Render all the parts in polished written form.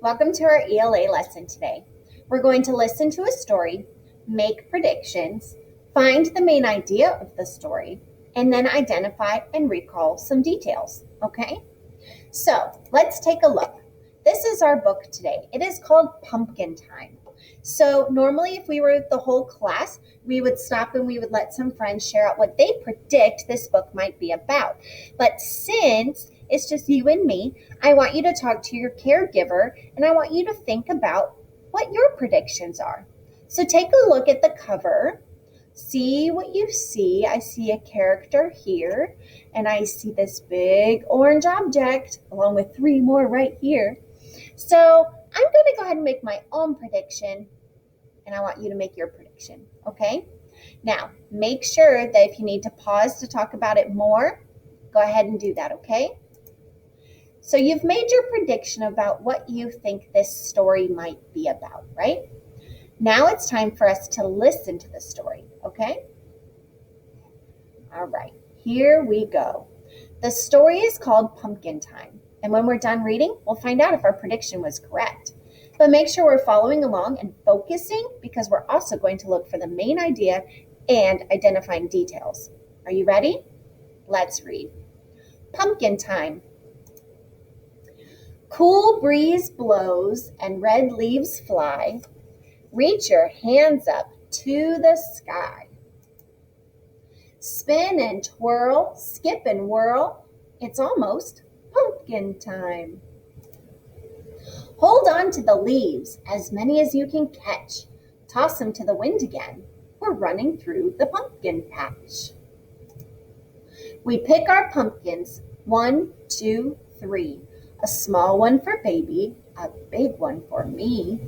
Welcome to our ELA lesson today. We're going to listen to a story, make predictions, find the main idea of the story, and then identify and recall some details, okay? So let's take a look. This is our book today. It is called Pumpkin Time. So normally if we were the whole class, we would stop and we would let some friends share out what they predict this book might be about. But since it's just you and me, I want you to talk to your caregiver and I want you to think about what your predictions are. So take a look at the cover. See what you see. I see a character here, and I see this big orange object along with three more right here. So I'm going to go ahead and make my own prediction, and I want you to make your prediction, okay? Now, make sure that if you need to pause to talk about it more, go ahead and do that, okay? So you've made your prediction about what you think this story might be about, right? Now it's time for us to listen to the story, okay? All right, here we go. The story is called Pumpkin Time, and when we're done reading, we'll find out if our prediction was correct. But make sure we're following along and focusing because we're also going to look for the main idea and identifying details. Are you ready? Let's read. Pumpkin Time. Cool breeze blows and red leaves fly. Reach your hands up to the sky. Spin and twirl, skip and whirl. It's almost pumpkin time. Hold on to the leaves, as many as you can catch. Toss them to the wind again. We're running through the pumpkin patch. We pick our pumpkins, 1, 2, 3. A small one for baby, a big one for me.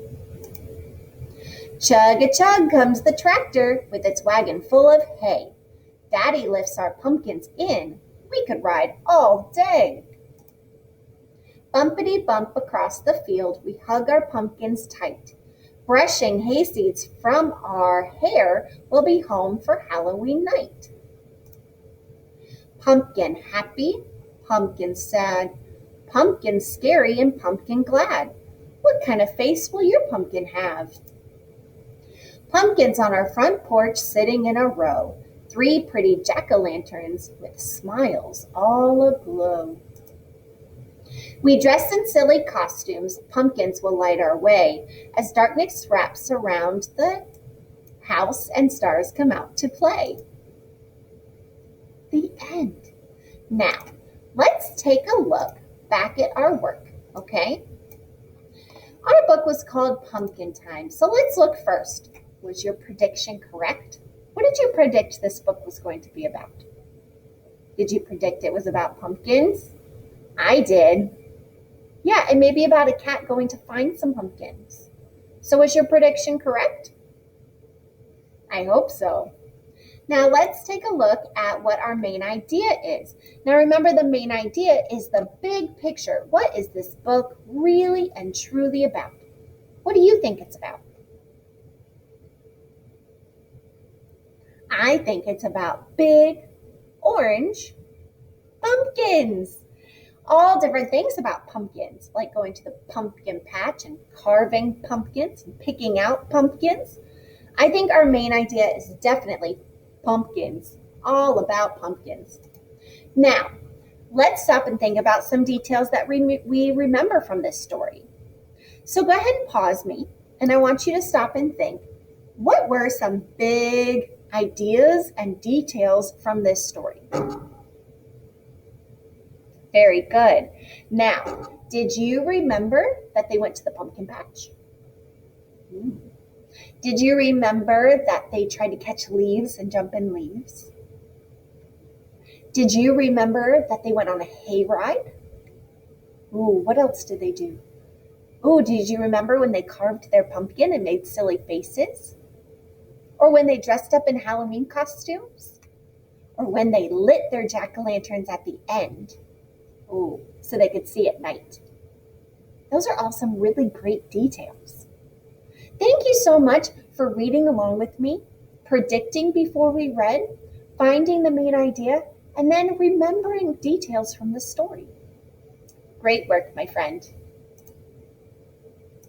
Chug-a-chug comes the tractor with its wagon full of hay. Daddy lifts our pumpkins in. We could ride all day. Bumpity bump across the field, we hug our pumpkins tight. Brushing hay seeds from our hair, we'll be home for Halloween night. Pumpkin happy, pumpkin sad, pumpkin scary, and pumpkin glad. What kind of face will your pumpkin have? Pumpkins on our front porch sitting in a row. 3 pretty jack-o'-lanterns with smiles all aglow. We dress in silly costumes, pumpkins will light our way as darkness wraps around the house and stars come out to play. The end. Now, let's take a look back at our work, okay? Our book was called Pumpkin Time, so let's look first. Was your prediction correct? What did you predict this book was going to be about? Did you predict it was about pumpkins? I did. Yeah, and maybe about a cat going to find some pumpkins. So was your prediction correct? I hope so. Now let's take a look at what our main idea is. Now remember, the main idea is the big picture. What is this book really and truly about? What do you think it's about? I think it's about big orange pumpkins. All different things about pumpkins, like going to the pumpkin patch and carving pumpkins and picking out pumpkins. I think our main idea is definitely pumpkins, all about pumpkins. Now, let's stop and think about some details that we remember from this story. So go ahead and pause me, and I want you to stop and think, what were some big ideas and details from this story? Very good. Now, did you remember that they went to the pumpkin patch? Did you remember that they tried to catch leaves and jump in leaves? Did you remember that they went on a hayride? Ooh, what else did they do? Ooh, did you remember when they carved their pumpkin and made silly faces? Or when they dressed up in Halloween costumes? Or when they lit their jack-o'-lanterns at the end? Ooh, so they could see at night. Those are all some really great details. Thank you so much for reading along with me, predicting before we read, finding the main idea, and then remembering details from the story. Great work, my friend.